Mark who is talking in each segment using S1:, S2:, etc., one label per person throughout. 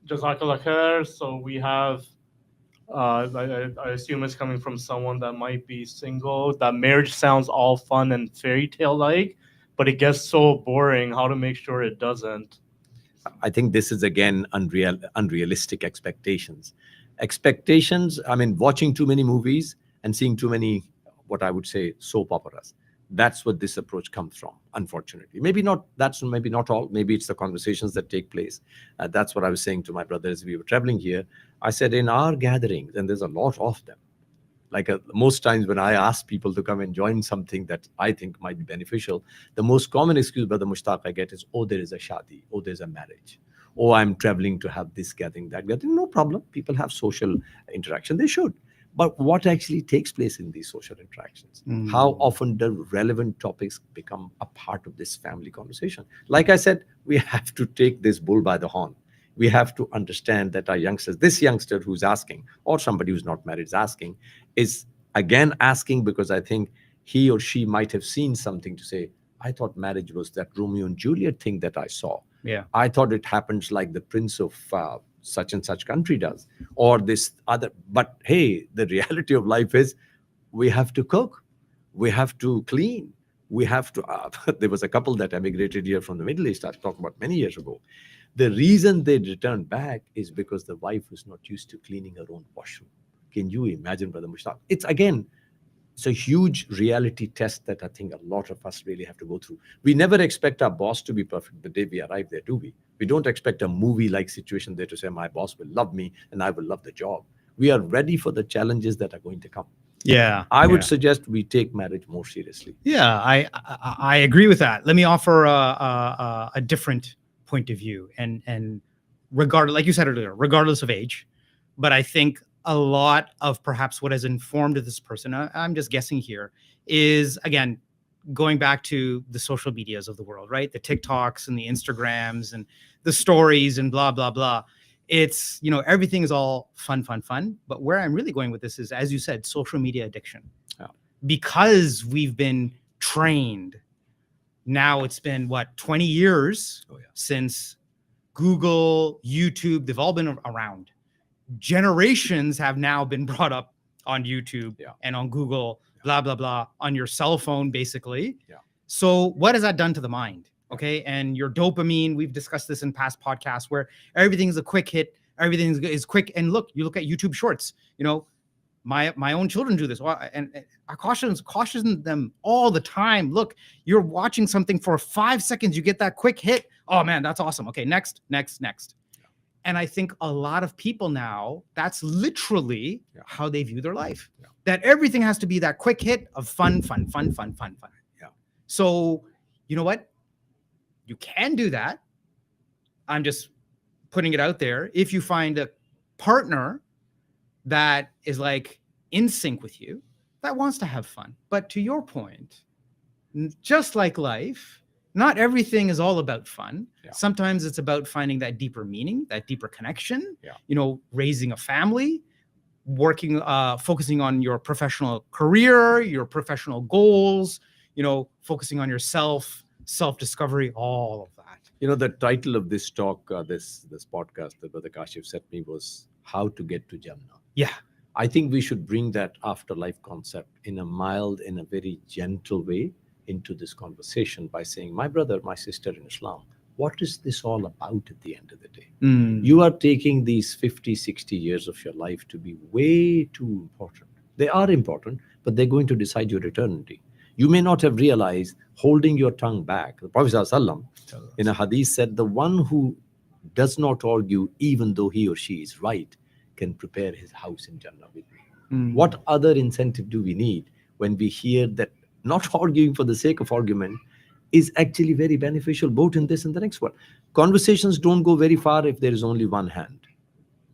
S1: Jazakallah khair. So we have, I assume it's coming from someone that might be single. That marriage sounds all fun and fairy tale like, but it gets so boring. How to make sure it doesn't?
S2: I think this is again unrealistic expectations. Expectations, I mean, watching too many movies and seeing too many, what I would say, soap operas. That's what this approach comes from, unfortunately. Maybe not, that's maybe not all. Maybe it's the conversations that take place. That's what I was saying to my brother as we were traveling here. I said, in our gatherings, and there's a lot of them, like most times when I ask people to come and join something that I think might be beneficial, the most common excuse, Brother Mushtaq, I get is, oh, there is a shadi, oh, there's a marriage, oh, I'm traveling to have this gathering, that gathering. No problem. People have social interaction. They should. But what actually takes place in these social interactions? How often do relevant topics become a part of this family conversation? Like I said, we have to take this bull by the horn. We have to understand that our youngsters, this youngster who's asking, or somebody who's not married is asking, is again asking because I think he or she might have seen something to say, I thought marriage was that Romeo and Juliet thing that I saw.
S3: Yeah.
S2: I thought it happens like the prince of such and such country does, or this other. But hey, the reality of life is we have to cook, we have to clean, we have to. There was a couple that emigrated here from the Middle East. I talked about many years ago. The reason they returned back is because the wife was not used to cleaning her own washroom. Can you imagine, Brother Mushtaq? It's a huge reality test that I think a lot of us really have to go through. We never expect our boss to be perfect the day we arrive there, do we? We don't expect a movie-like situation there to say, my boss will love me and I will love the job. We are ready for the challenges that are going to come.
S3: Yeah.
S2: I would suggest we take marriage more seriously.
S3: Yeah, I agree with that. Let me offer a different point of view, and regardless, like you said earlier, regardless of age, but I think a lot of perhaps what has informed this person, I'm just guessing here, is again going back to the social medias of the world, right? The TikToks and the Instagrams and the stories and blah blah blah. It's, everything is all fun. But where I'm really going with this is, as you said, social media addiction.
S2: Yeah.
S3: Because we've been trained. Now it's been 20 years since Google, YouTube, they've all been around. Generations have now been brought up on YouTube and on Google, blah, blah, blah, on your cell phone, basically.
S2: Yeah.
S3: So what has that done to the mind? Okay. And your dopamine, we've discussed this in past podcasts where everything is a quick hit. Everything is quick. And look, you look at YouTube shorts, my own children do this. And I caution them all the time. Look, you're watching something for 5 seconds. You get that quick hit. Oh man, that's awesome. Okay. Next. And I think a lot of people now, that's literally how they view their life. Yeah. That everything has to be that quick hit of fun.
S2: Yeah.
S3: So you know what? You can do that. I'm just putting it out there. If you find a partner that is like in sync with you, that wants to have fun. But to your point, just like life, not everything is all about fun. Yeah. Sometimes it's about finding that deeper meaning, that deeper connection, raising a family, working, focusing on your professional career, your professional goals, focusing on yourself, self-discovery, all of that.
S2: The title of this talk, this podcast that Brother Kashif sent me was How to Get to Jannah.
S3: Yeah.
S2: I think we should bring that afterlife concept in a mild, in a very gentle way into this conversation by saying, my brother, my sister in Islam, what is this all about at the end of the day? You are taking these 50, 60 years of your life to be way too important. They are important, but they're going to decide your eternity. You may not have realized holding your tongue back. The Prophet ﷺ in a hadith said, the one who does not argue, even though he or she is right, can prepare his house in Jannah with me. What other incentive do we need when we hear that not arguing for the sake of argument is actually very beneficial both in this and the next one? Conversations don't go very far if there is only one hand.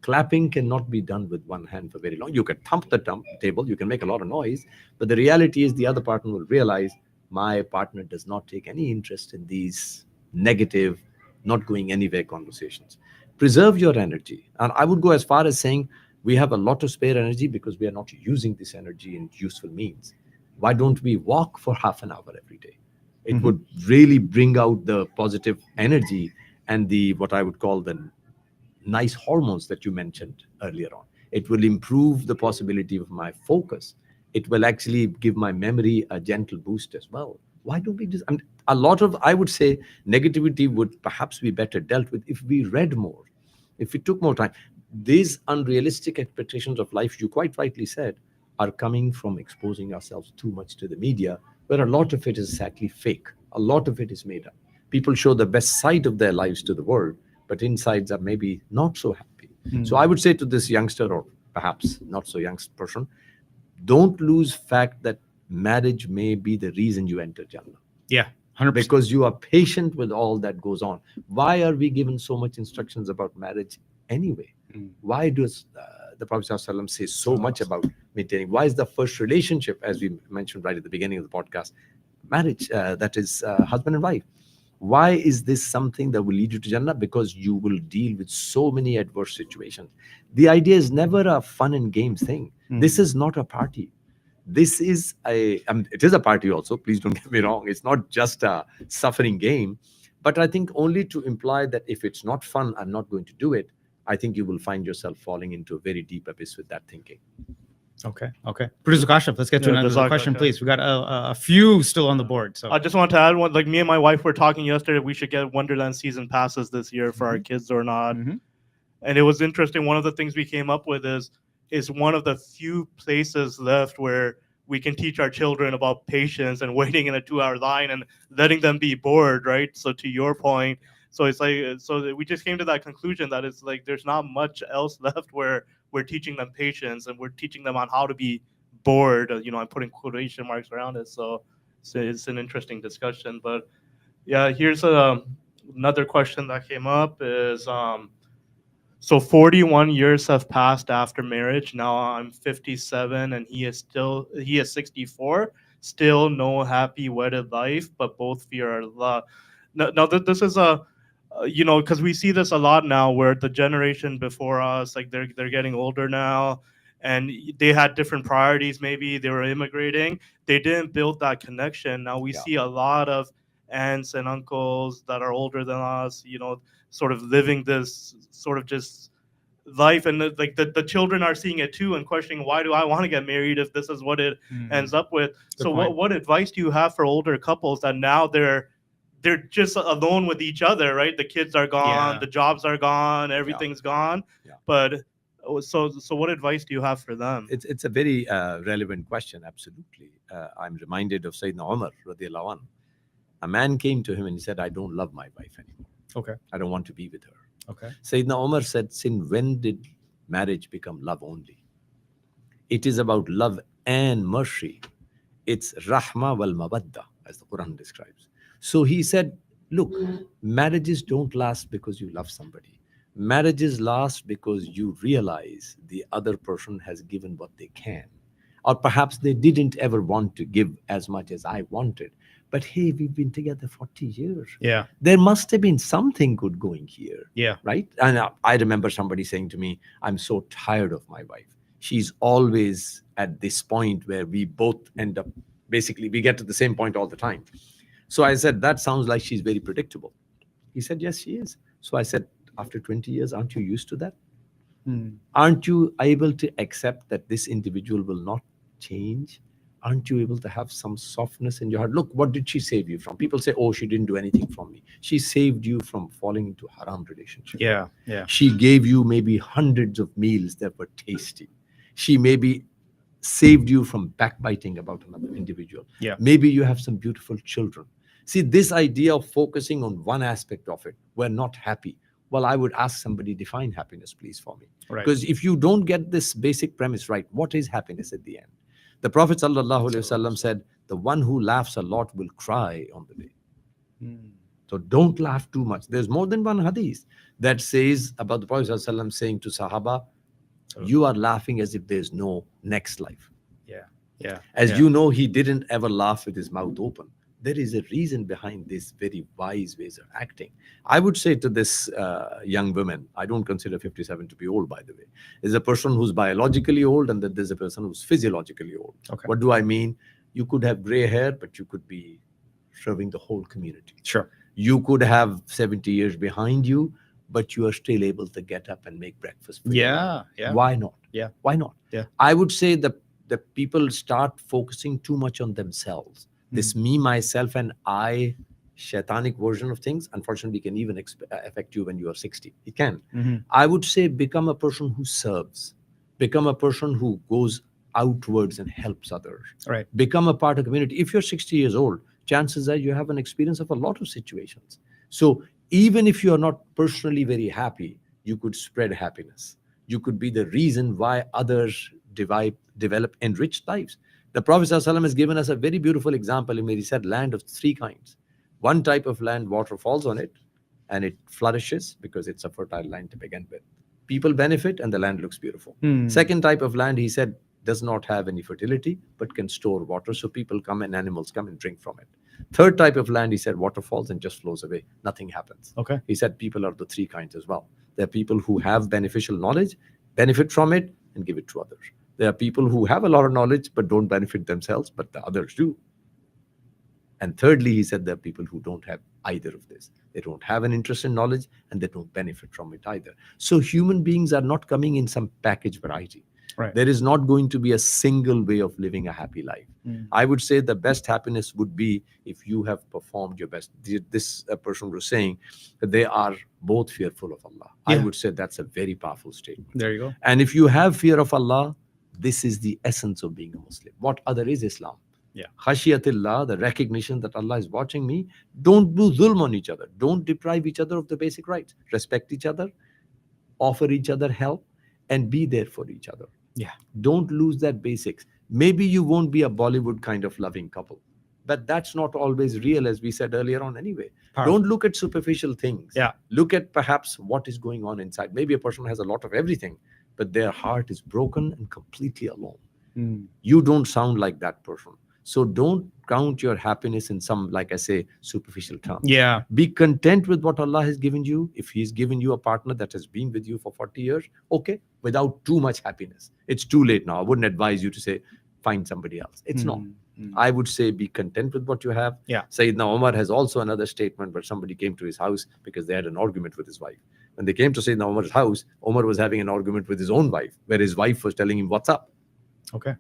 S2: Clapping cannot be done with one hand for very long. You can thump the table, you can make a lot of noise, but the reality is the other partner will realize my partner does not take any interest in these negative, not going anywhere conversations. Preserve your energy. And I would go as far as saying we have a lot of spare energy because we are not using this energy in useful means. Why don't we walk for half an hour every day? It would really bring out the positive energy and the, what I would call the nice hormones that you mentioned earlier on. It will improve the possibility of my focus. It will actually give my memory a gentle boost as well. Why don't we just, I mean, a lot of, I would say, negativity would perhaps be better dealt with if we read more, if we took more time. These unrealistic expectations of life, you quite rightly said, are coming from exposing ourselves too much to the media, where a lot of it is sadly fake. A lot of it is made up. People show the best side of their lives to the world, but insides are maybe not so happy. So I would say to this youngster, or perhaps not so young person, don't lose fact that marriage may be the reason you enter Jannah.
S3: Yeah, 100%.
S2: Because you are patient with all that goes on. Why are we given so much instructions about marriage anyway? Why does the Prophet ﷺ say so much about maintaining? Why is the first relationship, as we mentioned right at the beginning of the podcast, marriage, that is husband and wife? Why is this something that will lead you to Jannah? Because you will deal with so many adverse situations. The idea is never a fun and games thing. This is not a party. This is it is a party also. Please don't get me wrong. It's not just a suffering game. But I think only to imply that if it's not fun, I'm not going to do it. I think you will find yourself falling into a very deep abyss with that thinking.
S3: Okay. Producer Kashif, let's get to another
S1: Jazakallah
S3: question,
S1: khair.
S3: please. We got a few still on the board. So
S1: I just want to add one. Like me and my wife were talking yesterday, we should get Wonderland season passes this year for our kids or not. And it was interesting. One of the things we came up with is one of the few places left where we can teach our children about patience and waiting in a 2-hour line and letting them be bored, right? So to your point, so it's like, so we just came to that conclusion that it's like there's not much else left where we're teaching them patience and we're teaching them on how to be bored. You know, I'm putting quotation marks around it. So it's an interesting discussion. But yeah, here's another question that came up is so 41 years have passed after marriage. Now I'm 57 and he is 64. Still no happy wedded life, but both fear Allah. Now this is you know, because we see this a lot now where the generation before us, like they're getting older now and they had different priorities. Maybe they were immigrating. They didn't build that connection. Now we see a lot of aunts and uncles that are older than us, you know, sort of living this sort of just life, and the children are seeing it too and questioning, why do I want to get married if this is what it ends up with? So what advice do you have for older couples that now they're just alone with each other, right? The kids are gone, the jobs are gone, everything's gone. But so what advice do you have for them?
S2: It's a very relevant question. Absolutely. I'm reminded of Sayyidina Umar radiallahu anh. A man came to him and he said, I don't love my wife anymore.
S3: Okay.
S2: I don't want to be with her.
S3: Okay.
S2: Sayyidina Umar said, since when did marriage become love only? It is about love and mercy. It's rahma wal mawadda, as the Quran describes. So he said, look, marriages don't last because you love somebody. Marriages last because you realize the other person has given what they can. Or perhaps they didn't ever want to give as much as I wanted. But hey, we've been together 40 years.
S3: Yeah.
S2: There must have been something good going here.
S3: Yeah.
S2: Right? And I remember somebody saying to me, I'm so tired of my wife. She's always at this point where we both end up, basically, we get to the same point all the time. So I said, that sounds like she's very predictable. He said, yes, she is. So I said, after 20 years, aren't you used to that? Aren't you able to accept that this individual will not change? Aren't you able to have some softness in your heart? Look, what did she save you from? People say, oh, she didn't do anything from me. She saved you from falling into a haram relationship.
S3: Yeah.
S2: She gave you maybe hundreds of meals that were tasty. She maybe saved you from backbiting about another individual.
S3: Yeah.
S2: Maybe you have some beautiful children. See, this idea of focusing on one aspect of it, we're not happy. Well, I would ask somebody, define happiness, please, for me.
S3: Right.
S2: Because if you don't get this basic premise right, what is happiness at the end? The Prophet ﷺ said, the one who laughs a lot will cry on the day. So don't laugh too much. There's more than one hadith that says about the Prophet ﷺ saying to Sahaba, you are laughing as if there's no next life. As you know, he didn't ever laugh with his mouth open. There is a reason behind these very wise ways of acting. I would say to this young woman, I don't consider 57 to be old, by the way. There's a person who's biologically old and then there's a person who's physiologically old.
S3: Okay.
S2: What do I mean? You could have gray hair, but you could be serving the whole community.
S3: Sure.
S2: You could have 70 years behind you, but you are still able to get up and make breakfast for your wife.
S3: Yeah.
S2: Why not?
S3: Yeah.
S2: Why not?
S3: Yeah.
S2: I would say the people start focusing too much on themselves. This me, myself, and I shaitanic version of things, unfortunately, can even affect you when you are 60. It can. I would say become a person who serves, become a person who goes outwards and helps others.
S3: Right.
S2: Become a part of community. If you're 60 years old, chances are you have an experience of a lot of situations. So even if you are not personally very happy, you could spread happiness. You could be the reason why others develop enriched lives. The Prophet ﷺ has given us a very beautiful example where he said land of three kinds. One type of land, water falls on it and it flourishes because it's a fertile land to begin with. People benefit and the land looks beautiful. Second type of land, he said, does not have any fertility but can store water, so people come and animals come and drink from it. Third type of land, he said, water falls and just flows away. Nothing happens.
S3: Okay.
S2: He said people are the three kinds as well. There are people who have beneficial knowledge, benefit from it, and give it to others. There are people who have a lot of knowledge but don't benefit themselves, but the others do. And thirdly, he said there are people who don't have either of this. They don't have an interest in knowledge and they don't benefit from it either. So human beings are not coming in some package variety.
S3: Right.
S2: There is not going to be a single way of living a happy life. I would say the best happiness would be if you have performed your best. This person was saying that they are both fearful of Allah. I would say that's a very powerful statement.
S3: There you go.
S2: And if you have fear of Allah, this is the essence of being a Muslim. What other is Islam?
S3: Yeah.
S2: Khashiyatillah, the recognition that Allah is watching me. Don't do zulm on each other. Don't deprive each other of the basic rights. Respect each other, offer each other help, and be there for each other.
S3: Yeah.
S2: Don't lose that basics. Maybe you won't be a Bollywood kind of loving couple, but that's not always real, as we said earlier on anyway.
S3: Powerful.
S2: Don't look at superficial things.
S3: Yeah.
S2: Look at perhaps what is going on inside. Maybe a person has a lot of everything, but their heart is broken and completely alone. You don't sound like that person. So don't count your happiness in some, like I say, superficial terms.
S3: Yeah.
S2: Be content with what Allah has given you. If He's given you a partner that has been with you for 40 years, okay, without too much happiness. It's too late now. I wouldn't advise you to say, find somebody else. It's not. I would say be content with what you have.
S3: Yeah.
S2: Sayyidina Umar has also another statement where somebody came to his house because they had an argument with his wife. When they came to Sayyidina Umar's house, Umar was having an argument with his own wife, where his wife was telling him, what's up?
S3: Okay.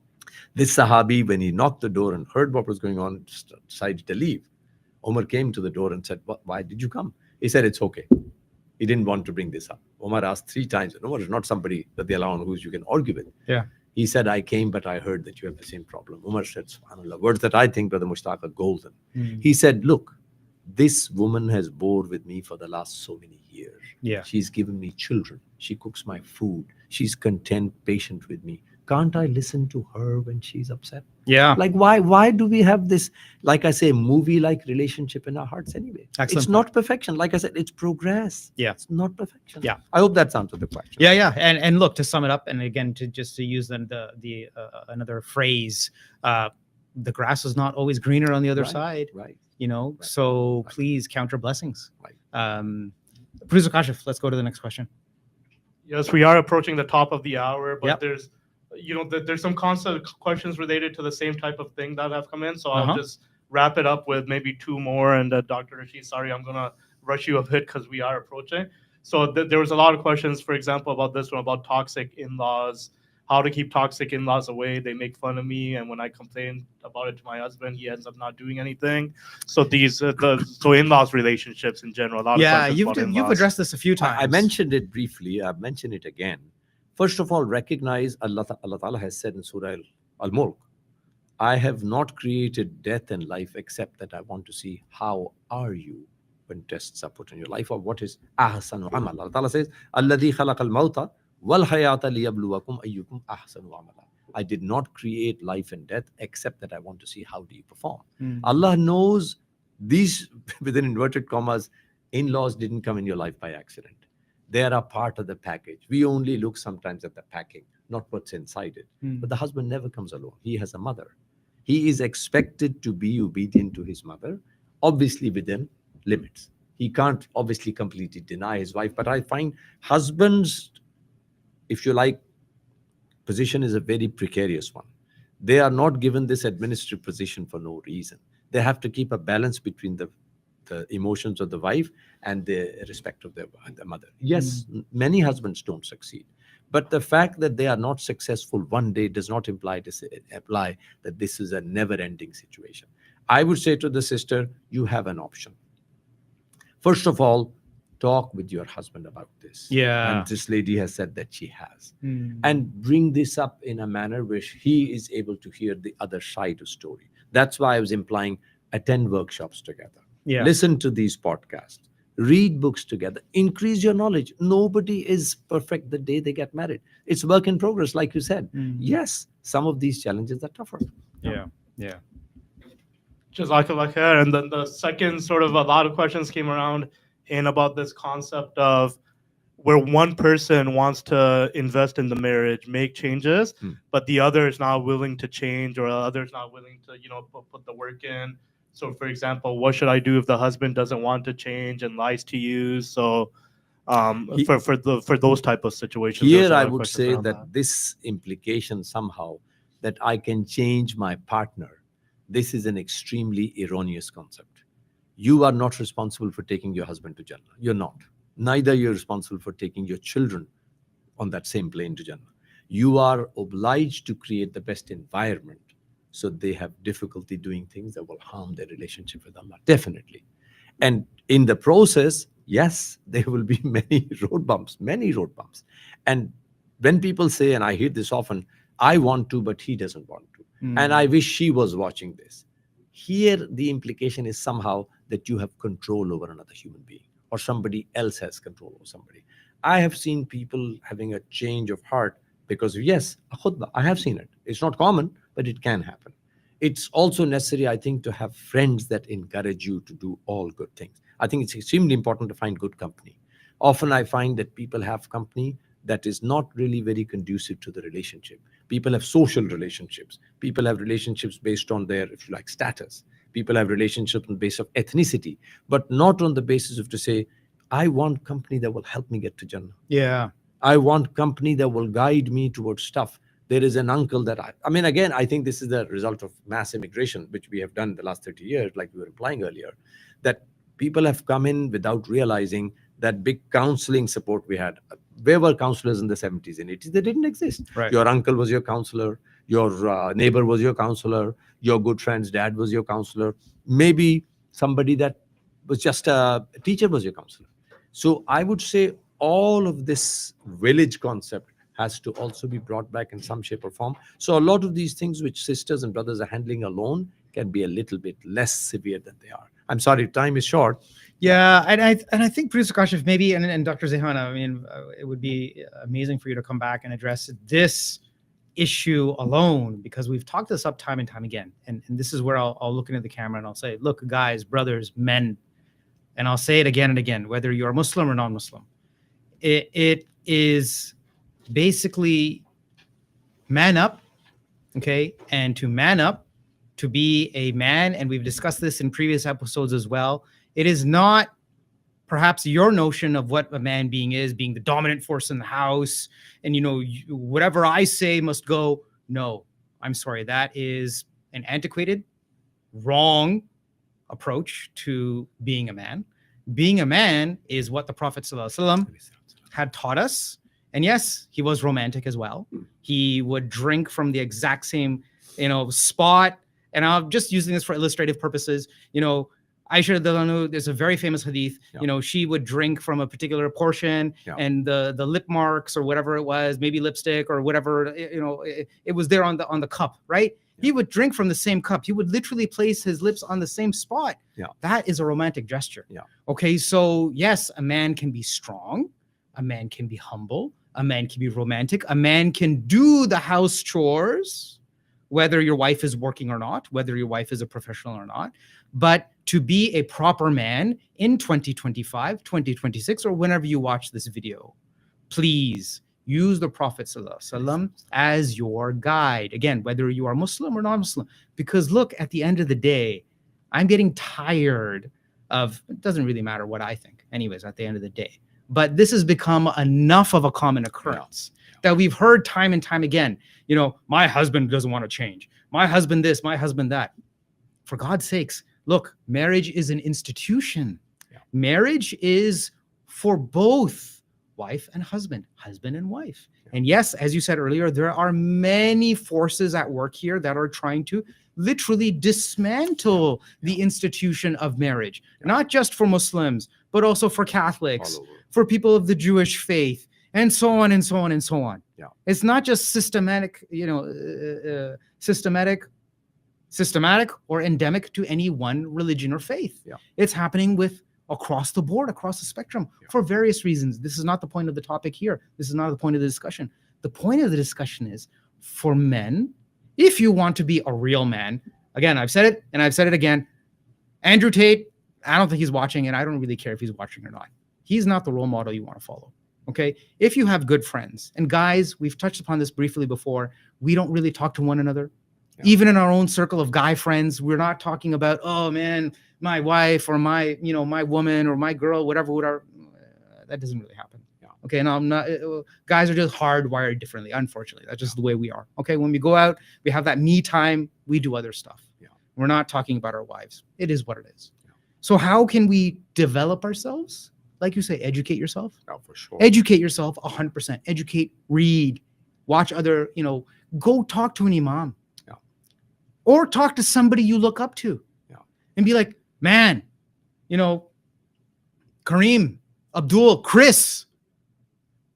S2: This Sahabi, when he knocked the door and heard what was going on, decided to leave. Umar came to the door and said, why did you come? He said, it's okay. He didn't want to bring this up. Umar asked 3 times. And Umar is not somebody that they allow on who you can argue with.
S3: Yeah.
S2: He said, I came, but I heard that you have the same problem. Umar said, SubhanAllah, words that I think, Brother Mushtaq, are golden. He said, look, this woman has bore with me for the last so many years.
S3: Yeah.
S2: She's given me children. She cooks my food. She's content, patient with me. Can't I listen to her when she's upset?
S3: Yeah.
S2: Like, why do we have this, like I say, movie-like relationship in our hearts anyway?
S3: Excellent
S2: It's not perfection. Like I said, it's progress.
S3: Yeah.
S2: It's not perfection.
S3: Yeah.
S2: I hope that's answered the question.
S3: Yeah. And look, to sum it up, and again, to use the another phrase, the grass is not always greener on the other side.
S2: Right.
S3: You know,
S2: Right.
S3: so please count your blessings.
S2: Right.
S3: Producer Kashif, let's go to the next question.
S1: Yes, we are approaching the top of the hour, but
S3: Yep.
S1: there's, there's some constant questions related to the same type of thing that have come in. So I'll just wrap it up with maybe 2 more. And Dr. Rashid, sorry, I'm gonna rush you a bit because we are approaching. So there was a lot of questions, for example, about this one, about toxic in-laws, how to keep toxic in-laws away. They make fun of me, and when I complain about it to my husband, he ends up not doing anything. So these, so in-laws relationships in general. A lot of questions about
S3: You've
S1: in-laws.
S3: addressed this a few times.
S2: I mentioned it briefly. I've mentioned it again. First of all, recognize Allah Ta'ala has said in Surah Al-Mulk, I have not created death and life except that I want to see how are you when tests are put in your life, or what is ahsanu amal. Allah Ta'ala says, Alladhi khalaqal mawta wal hayata liyabluwakum ayyukum ahsanu amala. I did not create life and death except that I want to see how do you perform. Allah knows these, within inverted commas, in-laws didn't come in your life by accident. They are a part of the package. We only look sometimes at the packing, not what's inside it. But the husband never comes alone. He has a mother. He is expected to be obedient to his mother, obviously within limits. He can't obviously completely deny his wife, but I find husbands, if you like, position is a very precarious one. They are not given this administrative position for no reason. They have to keep a balance between the the emotions of the wife and the respect of the mother. Yes, many husbands don't succeed. But the fact that they are not successful one day does not imply that this is a never-ending situation. I would say to the sister, you have an option. First of all, talk with your husband about this.
S3: Yeah.
S2: And this lady has said that she has.
S3: Mm.
S2: And bring this up in a manner where he is able to hear the other side of story. That's why I was implying attend workshops together.
S3: Yeah.
S2: Listen to these podcasts. Read books together. Increase your knowledge. Nobody is perfect the day they get married. It's work in progress, like you said. Yes, some of these challenges are tougher.
S3: Yeah. Yeah.
S1: Jazakallah khair. And then the second sort of a lot of questions came around in about this concept of where one person wants to invest in the marriage, make changes, but the other is not willing to change, or the other is not willing to, put the work in. So, for example, what should I do if the husband doesn't want to change and lies to you? So, for those type of situations,
S2: here I would say that this implication somehow that I can change my partner, this is an extremely erroneous concept. You are not responsible for taking your husband to Jannah. You're not. Neither you're responsible for taking your children on that same plane to Jannah. You are obliged to create the best environment so they have difficulty doing things that will harm their relationship with Allah. Definitely. And in the process, yes, there will be many road bumps. And when people say, and I hear this often, I want to, but he doesn't want to. And I wish she was watching this. Here, the implication is somehow that you have control over another human being, or somebody else has control over somebody. I have seen people having a change of heart because, yes, a khutbah, I have seen it. It's not common, but it can happen. It's also necessary, I think, to have friends that encourage you to do all good things. I think it's extremely important to find good company. Often I find that people have company that is not really very conducive to the relationship. People have social relationships. People have relationships based on their, if you like, status. People have relationships on the basis of ethnicity, but not on the basis of to say, I want company that will help me get to Jannah.
S3: Yeah.
S2: I want company that will guide me towards stuff. There is an uncle that I mean, again, I think this is the result of mass immigration, which we have done the last 30 years, like we were implying earlier, that people have come in without realizing that big counseling support we had. Where were counselors in the 70s and 80s? They didn't exist.
S3: Right.
S2: Your uncle was your counselor. Your neighbor was your counselor. Your good friend's dad was your counselor. Maybe somebody that was just a teacher was your counselor. So I would say all of this village concept has to also be brought back in some shape or form. So a lot of these things which sisters and brothers are handling alone can be a little bit less severe than they are. I'm sorry, time is short.
S3: Yeah, and I think, Producer Kashif, maybe, and Dr. Zaihan, I mean, it would be amazing for you to come back and address this issue alone, because we've talked this up time and time again. And this is where I'll look into the camera and I'll say, look, guys, brothers, men, and I'll say it again and again, whether you're Muslim or non-Muslim, it is basically man up, okay? And to man up, to be a man, and we've discussed this in previous episodes as well, it is not perhaps your notion of what a man being is, being the dominant force in the house, and, whatever I say must go. No, I'm sorry. That is an antiquated, wrong approach to being a man. Being a man is what the Prophet ﷺ had taught us. And yes, he was romantic as well. He would drink from the exact same, spot. And I'm just using this for illustrative purposes. Aisha, there's a very famous hadith.
S2: Yeah.
S3: She would drink from a particular portion, and the lip marks or whatever it was, maybe lipstick or whatever, it was there on the cup, right? Yeah. He would drink from the same cup. He would literally place his lips on the same spot.
S2: Yeah.
S3: That is a romantic gesture.
S2: Yeah.
S3: Okay, so yes, a man can be strong, a man can be humble, a man can be romantic, a man can do the house chores, whether your wife is working or not, whether your wife is a professional or not. But to be a proper man in 2025, 2026, or whenever you watch this video, please use the Prophet ﷺ as your guide. Again, whether you are Muslim or non-Muslim, because look, at the end of the day, I'm getting tired of, it doesn't really matter what I think anyways, at the end of the day, but this has become enough of a common occurrence that we've heard time and time again. My husband doesn't want to change. My husband this, my husband that. For God's sakes, Look, marriage is an institution.
S2: Yeah.
S3: Marriage is for both wife and husband and wife.
S2: Yeah.
S3: And yes, as you said earlier, there are many forces at work here that are trying to literally dismantle the institution of marriage, not just for Muslims, but also for Catholics,
S2: All over.
S3: for people of the Jewish faith, and so on and so on and so on.
S2: Yeah.
S3: It's not just systematic, systematic or endemic to any one religion or faith.
S2: Yeah.
S3: It's happening with across the board, across the spectrum, for various reasons. This is not the point of the topic here. This is not the point of the discussion. The point of the discussion is for men, if you want to be a real man, again, I've said it and I've said it again. Andrew Tate, I don't think he's watching, and I don't really care if he's watching or not. He's not the role model you want to follow. Okay. If you have good friends, and guys, we've touched upon this briefly before, we don't really talk to one another. Yeah. Even in our own circle of guy friends, we're not talking about, oh man, my wife or my woman or my girl, whatever. That doesn't really happen. Yeah. Okay. No, I'm not. Guys are just hardwired differently. Unfortunately, that's just the way we are. Okay. When we go out, we have that me time. We do other stuff. Yeah. We're not talking about our wives. It is what it is. Yeah. So how can we develop ourselves? Like you say, educate yourself.
S2: Oh, for sure.
S3: Educate yourself 100%. Educate, read, watch other, go talk to an imam. Yeah. Or talk to somebody you look up to. Yeah. And be like, man, Kareem, Abdul, Chris,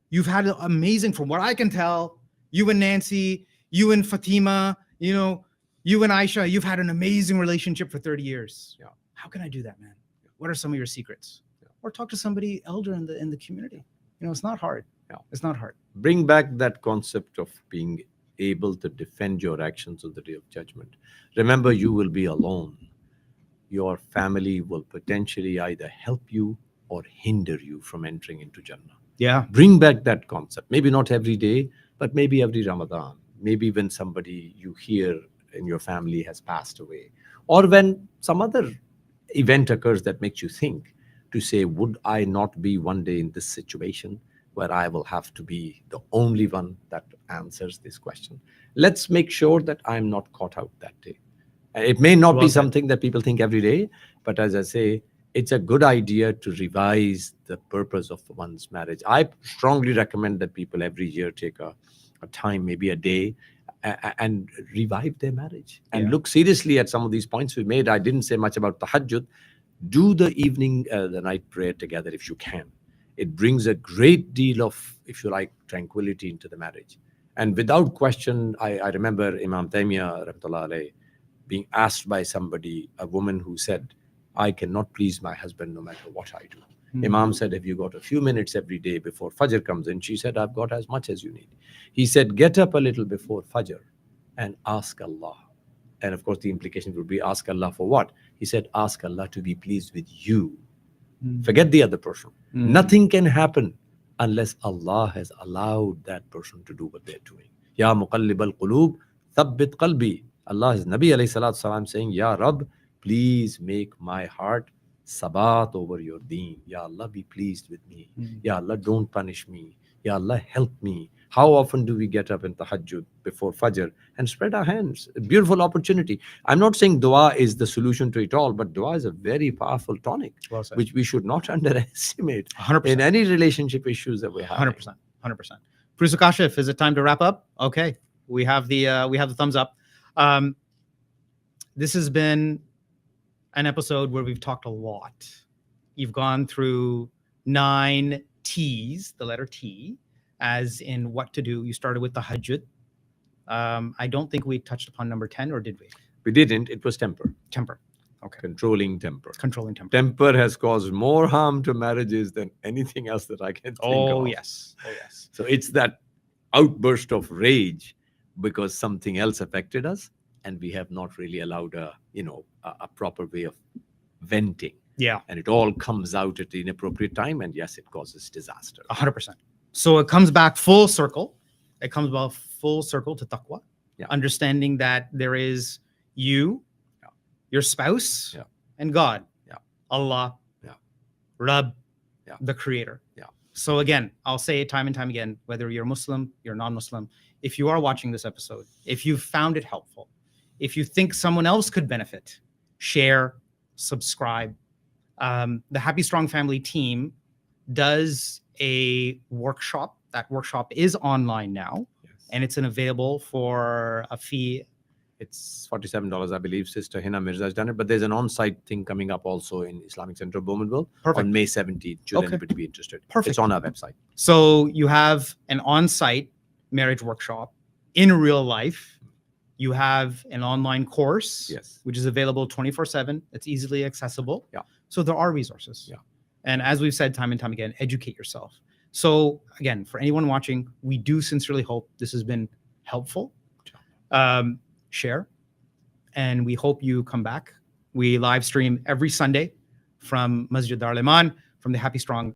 S3: you've had an amazing, from what I can tell, you and Nancy, you and Fatima, you and Aisha, you've had an amazing relationship for 30 years. Yeah. How can I do that, man? Yeah. What are some of your secrets? Yeah. Or talk to somebody elder in the community. It's not hard. Yeah. It's not hard.
S2: Bring back that concept of being able to defend your actions on the day of judgment. Remember, you will be alone. Your family will potentially either help you or hinder you from entering into Jannah.
S3: Yeah.
S2: Bring back that concept. Maybe not every day, but maybe every Ramadan. Maybe when somebody you hear in your family has passed away, or when some other event occurs that makes you think, to say, would I not be one day in this situation where I will have to be the only one that answers this question? Let's make sure that I'm not caught out that day. It may not be something that people think every day, but as I say, it's a good idea to revise the purpose of one's marriage. I strongly recommend that people every year take a time, maybe a day, and revive their marriage and look seriously at some of these points we made. I didn't say much about Tahajjud. Do the evening, the night prayer together if you can. It brings a great deal of, if you like, tranquility into the marriage. And without question, I remember Imam Taymiyyah, rahmatullah alayhi, being asked by somebody, a woman who said, I cannot please my husband no matter what I do. Mm-hmm. Imam said, have you got a few minutes every day before Fajr comes in? She said, I've got as much as you need. He said, get up a little before Fajr and ask Allah. And of course, the implication would be, ask Allah for what? He said, ask Allah to be pleased with you. Mm-hmm. Forget the other person. Mm-hmm. Nothing can happen unless Allah has allowed that person to do what they're doing. Ya muqallib al-qulub, thabbit qalbi. Allah is Nabi alayhi salatu salam saying, Ya Rabb, please make my heart sabat over your deen. Ya Allah, be pleased with me. Mm-hmm. Ya Allah, don't punish me. Ya Allah, help me. How often do we get up in Tahajjud before Fajr and spread our hands? A beautiful opportunity. I'm not saying dua is the solution to it all, but dua is a very powerful tonic, which we should not underestimate
S3: 100%.
S2: In any relationship issues that we have.
S3: 100%. 100%. Producer Kashif, is it time to wrap up? Okay. We have the thumbs up. This has been an episode where we've talked a lot. You've gone through 9 T's, the letter T, as in what to do. You started with Tahajjud. I don't think we touched upon number 10, or did we?
S2: We didn't. It was temper.
S3: Temper. Okay.
S2: Controlling temper.
S3: Controlling temper.
S2: Temper has caused more harm to marriages than anything else that I can think of.
S3: Oh, yes.
S2: So it's that outburst of rage because something else affected us, and we have not really allowed a proper way of venting.
S3: Yeah.
S2: And it all comes out at the inappropriate time, and yes, it causes disaster.
S3: 100%. So it comes back full circle. It comes back full circle to taqwa. Yeah. Understanding that there is you, your spouse, and God. Yeah. Allah, Rabb, the Creator. Yeah. So again, I'll say it time and time again, whether you're Muslim, you're non-Muslim, if you are watching this episode, if you found it helpful, if you think someone else could benefit, share, subscribe. The Happy Strong Family team does a workshop. That workshop is online now, and it's available for a fee.
S2: It's $47, I believe. Sister Hina Mirza has done it, but there's an on-site thing coming up also in Islamic Center of Bowmanville on May 17th. Should
S3: Okay.
S2: anybody be interested?
S3: Perfect.
S2: It's on our website.
S3: So you have an on-site marriage workshop in real life. You have an online course,
S2: Yes.
S3: which is available 24/7. It's easily accessible.
S2: Yeah.
S3: So there are resources.
S2: Yeah.
S3: And as we've said time and time again, educate yourself. So again, for anyone watching, we do sincerely hope this has been helpful. Share, and we hope you come back. We live stream every Sunday from Masjid Dar al Iman, from the Happy Strong